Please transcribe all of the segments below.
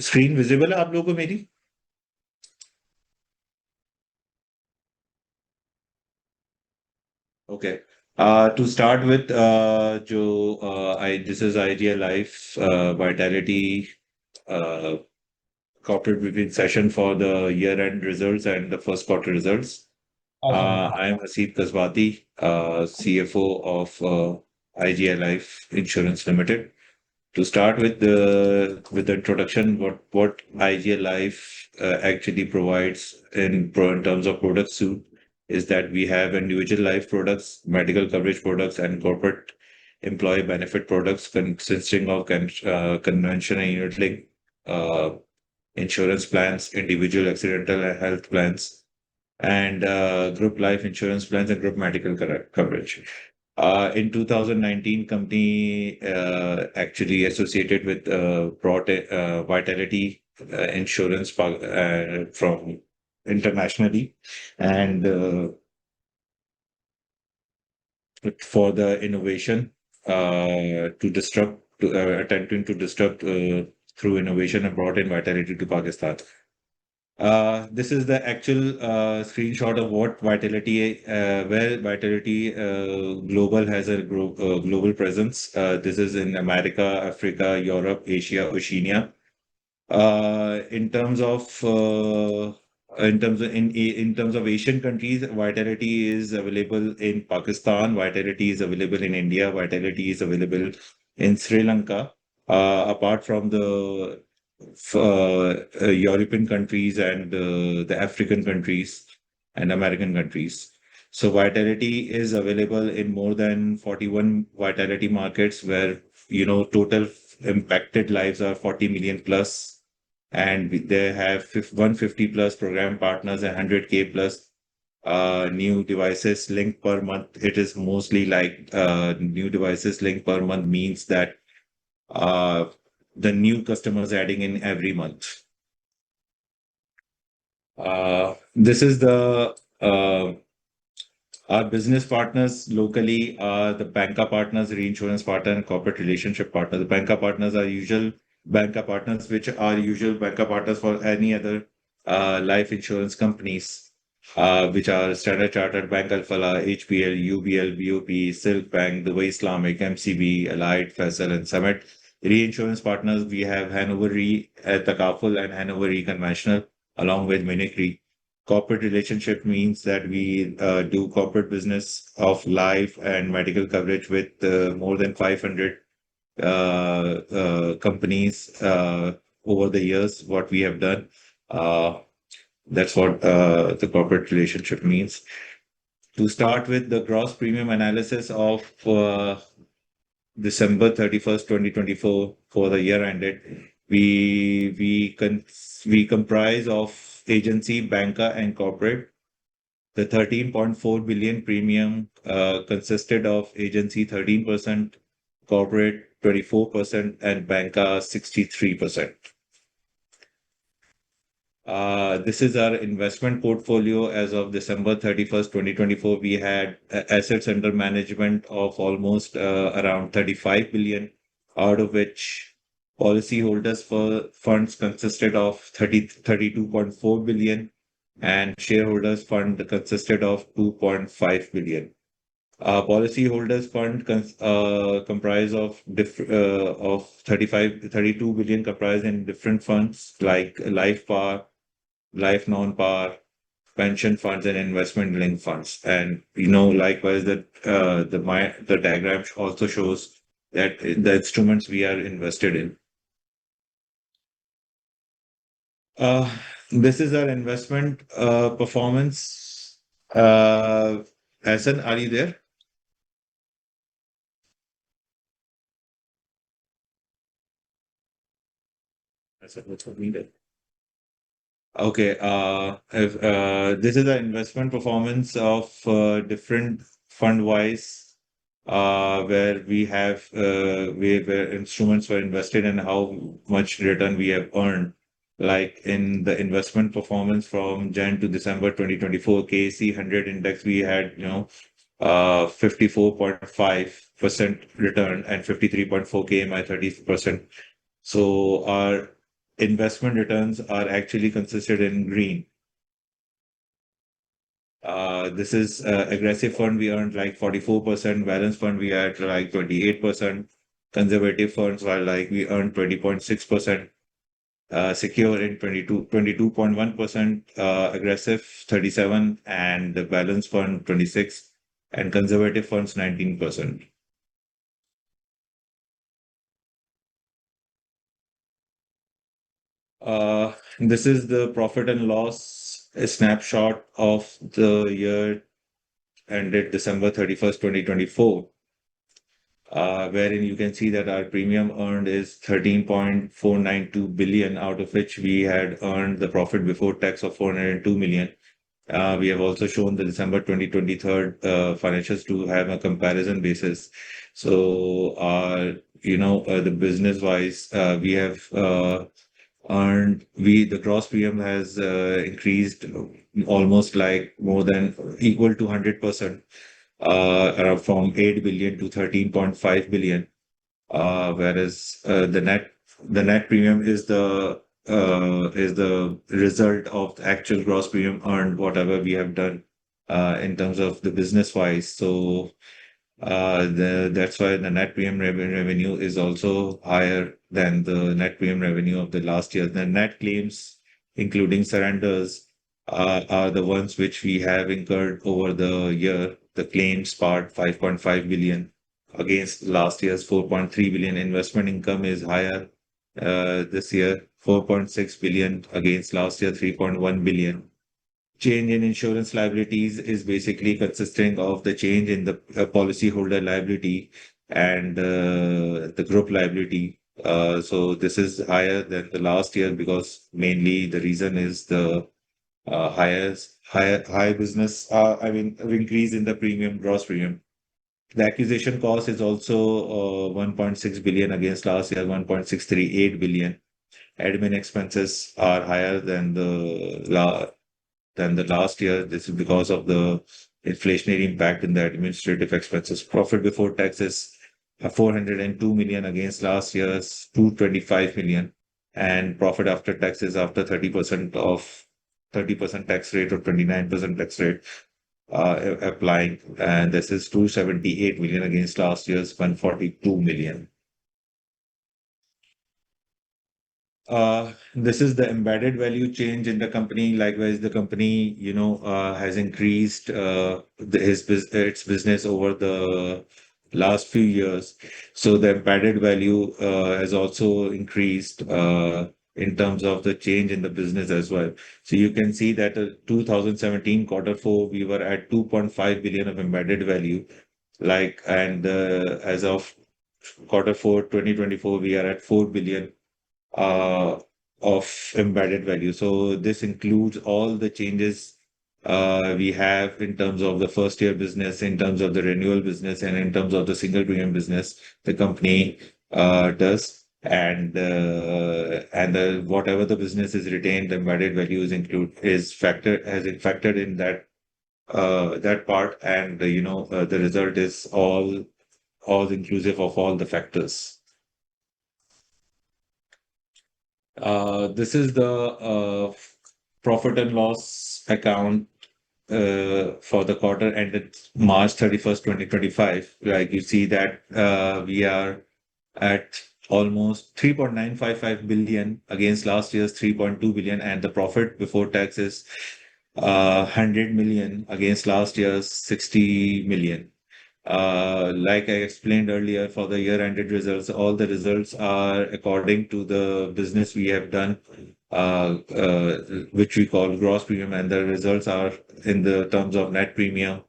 Screen visible है आप लोगों को मेरी? ओके। टू स्टार्ट विथ जो I this is IGI life vitality corporate briefing session for the year-end results and the first quarter results. अच्छा। I am Haseeb Kasbati, CFO of IGI Life Insurance Limited. To start with the introduction, what IGI Life actually provides in terms of product suite is that we have individual life products, medical coverage products, and corporate employee benefit products consisting of conventional and unit link uh, insurance plans, individual accidental and health plans, and group life insurance plans and group medical coverage. In 2019, company actually associated with brought Vitality Insurance from internationally, and for the innovation to disrupt, attempting to disrupt through innovation and brought in Vitality to Pakistan. This is the actual screenshot of what Vitality, where Vitality Global has a global presence. This is in America, Africa, Europe, Asia, Oceania. In terms of in terms of Asian countries, Vitality is available in Pakistan. Vitality is available in India. Vitality is available in Sri Lanka. Apart from the European countries and the African countries and American countries. So Vitality is available in more than 41 Vitality markets where, total impacted lives are 40 million plus. And they have 150 plus program partners and 100K plus new devices linked per month. It is mostly like new devices linked per month means that uh, the new customers adding in every month. This is the our business partners locally are the banker partners, reinsurance partner, and corporate relationship partner. The banker partners are usual banker partners, which are usual banker partners for any other life insurance companies, which are Standard Chartered, Bank Alfala, HPL, UBL, BOP, Silk Bank, Dubai Islamic, MCB, Allied, Faisal, and Summit. Reinsurance partners, we have Hanover Re, Takaful, and Hanover Re Conventional, along with Munich Re. Corporate relationship means that we do corporate business of life and medical coverage with more than 500 companies over the years. What we have done, that's what the corporate relationship means. To start with the gross premium analysis of December 31st, 2024 for the year ended, we comprise of agency, banker, and corporate. The 13.4 billion premium consisted of agency 13%, corporate 24%, and banker 63%. This is our investment portfolio as of December 31st, 2024. We had assets under management of almost around 35 billion, out of which policyholders for funds consisted of 32.4 billion, and shareholders fund consisted of 2.5 billion. Policyholders fund comprise of 32 billion comprised in different funds like life par, life non-par, pension funds, and investment linked funds. And likewise, that the diagram also shows that the instruments we are invested in. This is our investment performance. Hassan, are you there? Hassan, what's needed? Okay. This is the investment performance of different fund wise, where we have where instruments were invested and how much return we have earned. Like in the investment performance from Jan to December 2024, KC 100 index, we had 54.5% return and 53.4 KMI 30%. So our investment returns are actually consisted in green. This is aggressive fund, we earned like 44%, balance fund, we had like 28%, conservative funds were like we earned 20.6%, secure in 22.1%, aggressive 37, and the balance fund 26, and conservative funds 19%. This is the profit and loss, a snapshot of the year ended December 31st, 2024, wherein you can see that our premium earned is 13.492 billion, out of which we had earned the profit before tax of 402 million. We have also shown the December 2023 financials to have a comparison basis. So, the business wise, we have the gross premium has increased almost like more than equal to 100%, from 8 billion to 13.5 billion, whereas the net premium is the result of the actual gross premium earned, whatever we have done in terms of the business wise. So that's why the net premium revenue is also higher than the net premium revenue of the last year. The net claims, including surrenders, are the ones which we have incurred over the year. The claims part, 5.5 billion against last year's 4.3 billion. Investment income is higher this year, 4.6 billion against last year, 3.1 billion. Change in insurance liabilities is basically consisting of the change in the policyholder liability and the group liability. So this is higher than the last year because mainly the reason is the high business, increase in the gross premium. The acquisition cost is also 1.6 billion against last year, 1.638 billion. Admin expenses are higher than the last year. This is because of the inflationary impact in the administrative expenses. Profit before tax is 402 million against last year's 225 million. And profit after tax is after 30% tax rate or 29% tax rate applying. And this is 278 million against last year's 142 million. This is the embedded value change in the company. Likewise, the company, has increased its business over the last few years. So the embedded value has also increased in terms of the change in the business as well. So you can see that 2017 Q4, we were at 2.5 billion of embedded value. And as of Q4 2024, we are at 4 billion of embedded value. So this includes all the changes we have in terms of the first year business, in terms of the renewal business, and in terms of the single premium business the company does. And whatever the business is retained, the embedded value has factored in that part, and the result is all inclusive of all the factors. This is the profit and loss account for the quarter ended March 31st, 2025. Like you see that we are at almost 3.955 billion against last year's 3.2 billion, and the profit before tax is 100 million against last year's 60 million. Like I explained earlier, for the year-ended results, all the results are according to the business we have done, which we call gross premium, and the results are in the terms of net premium,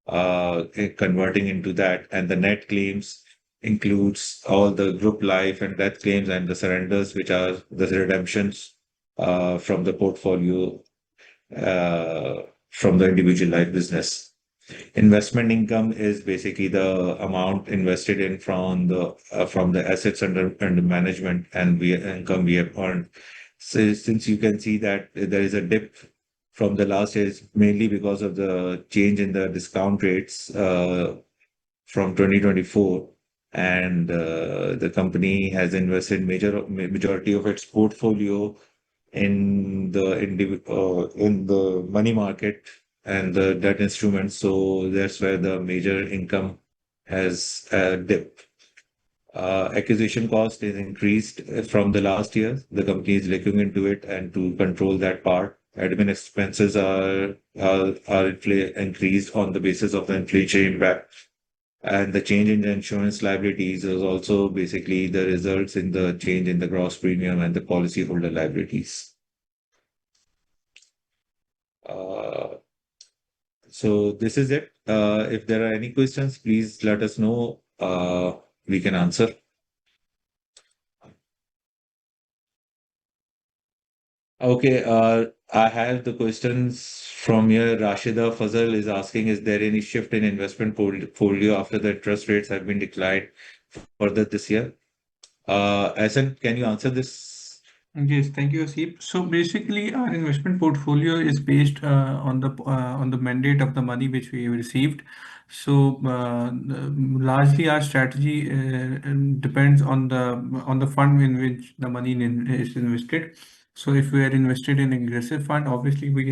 converting into that. And the net claims includes all the group life and death claims and the surrenders, which are the redemptions from the portfolio from the individual life business. Investment income is basically the amount invested in from the assets under management and income we have earned. So since you can see that there is a dip from the last year, it's mainly because of the change in the discount rates from 2024. and the company has invested majority of its portfolio in the money market and the debt instruments. So that's where the major income has dipped. Acquisition cost is increased from the last year. The company is looking into it and to control that part. Admin expenses are increased on the basis of the inflation impact. And the change in the insurance liabilities is also basically the results in the change in the gross premium and the policyholder liabilities. Uh, so this is it. If there are any questions, please let us know. We can answer. Okay, I have the questions from here. Rashida Fazal is asking, is there any shift in investment portfolio after the interest rates have been declined further this year? Asan, can you answer this? Yes, thank you, Asif. So basically, our investment portfolio is based on the mandate of the money which we received. So largely, our strategy depends on the fund in which the money is invested. So if we are invested in aggressive fund, obviously we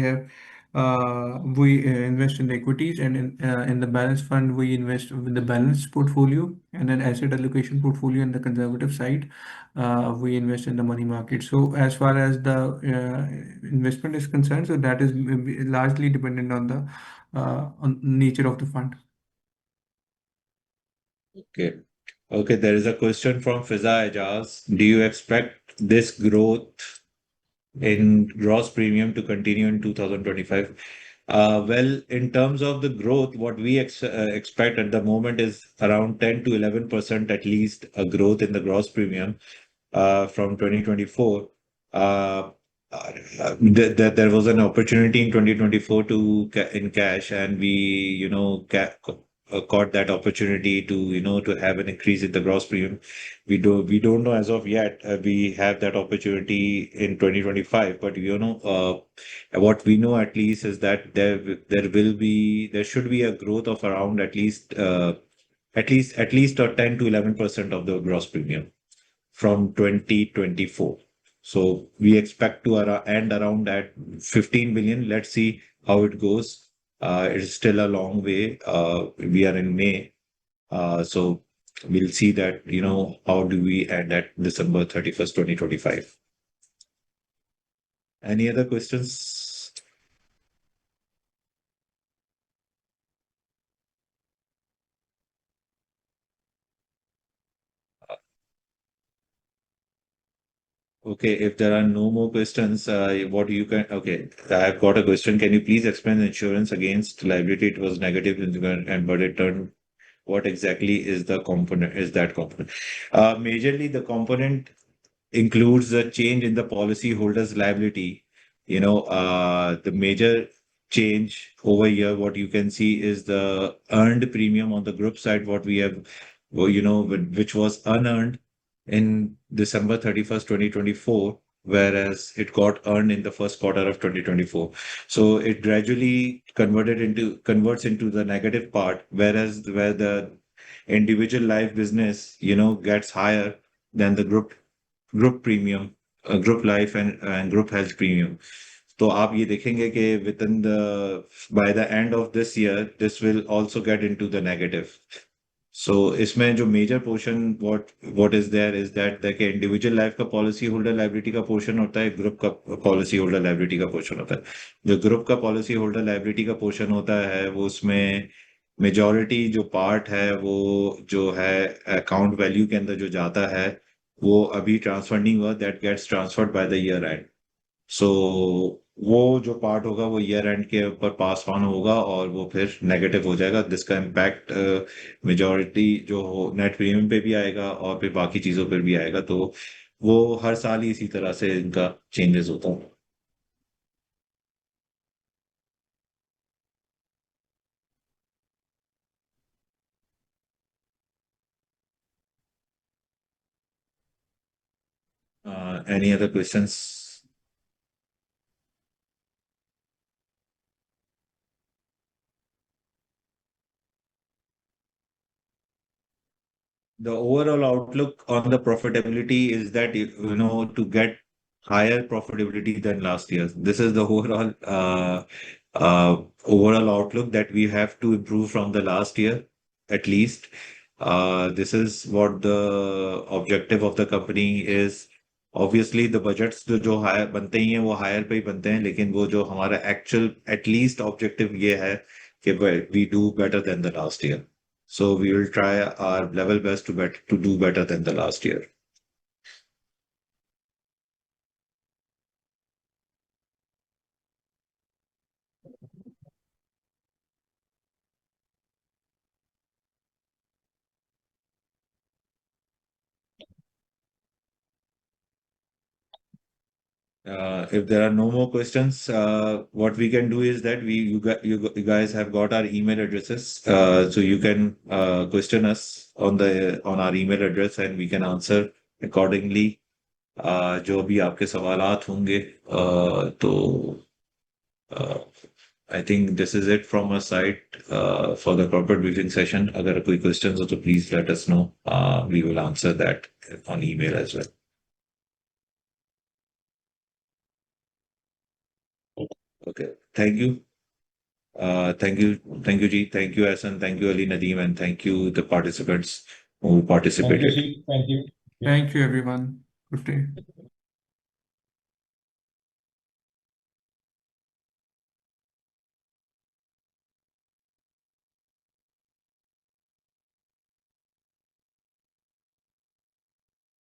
invest in the equities, and in the balanced fund we invest with the balanced portfolio, and then asset allocation portfolio on the conservative side we invest in the money market. So as far as the investment is concerned, so that is largely dependent on nature of the fund. Okay. Okay, there is a question from Fiza Ejaz. Do you expect this growth in gross premium to continue in 2025? Well, in terms of the growth, what we expect at the moment is around 10 to 11% at least a growth in the gross premium from 2024. Uh, there was an opportunity in 2024 in cash, and we, caught that opportunity to, to have an increase in the gross premium. We don't know as of yet. We have that opportunity in 2025, but what we know at least is that there should be a growth of around at least a 10 to 11% of the gross premium from 2024. So we expect to end around at 15 billion. Let's see how it goes. It's still a long way. We are in May. So we'll see that, how do we end at December 31st, 2025. Any other questions? Okay, if there are no more questions, okay, I've got a question. Can you please explain the insurance against liability? It was negative but it turned. What exactly is that component? Majorly, the component includes a change in the policyholder's liability. The major change over here, what you can see is the earned premium on the group side, what we have, which was unearned in December 31st, 2024, whereas it got earned in the first quarter of 2024. So it gradually converts into the negative part, where the individual life business, gets higher than the group premium, group life and group health premium. तो आप ये देखेंगे कि within the by the end of this year, this will also get into the negative. So इसमें जो major portion what is there is that देखिए individual life का policy holder liability का portion होता है, group का policy holder liability का portion होता है. जो group का policy holder liability का portion होता है वो उसमें majority जो part है वो जो है account value के अंदर जो जाता है वो अभी ट्रांसफर नहीं हुआ, that gets transferred by the year end. So वो जो पार्ट होगा वो ईयर एंड के ऊपर पास ऑन होगा और वो फिर नेगेटिव हो जाएगा, जिसका इम्पैक्ट मेजॉरिटी जो हो नेट प्रीमियम पे भी आएगा और फिर बाकी चीजों पर भी आएगा. तो वो हर साल ही इसी तरह से इनका चेंजेस होता है. Any other questions? the overall outlook on the profitability is that, to get higher profitability than last year. This is the overall outlook that we have to improve from the last year, at least. This is what the objective of the company is. Obviously, the budgets जो higher बनते ही हैं वो higher पे ही बनते हैं, लेकिन वो जो हमारा actual at least objective ये है कि we do better than the last year. So we will try our level best to do better than the last year. If there are no more questions, what we can do is that you guys have got our email addresses, so you can question us on our email address and we can answer accordingly. जो भी आपके सवालात होंगे, तो I think this is it from our side for the corporate briefing session. अगर कोई questions हो तो please let us know. We will answer that on email as well. Okay. Thank you. Thank you. Thank you, Ji. Thank you, Asan. Thank you, Ali Nadeem. And thank you, the participants who Thank you, participated. Sheikh. Thank you. Thank you, everyone. Good day.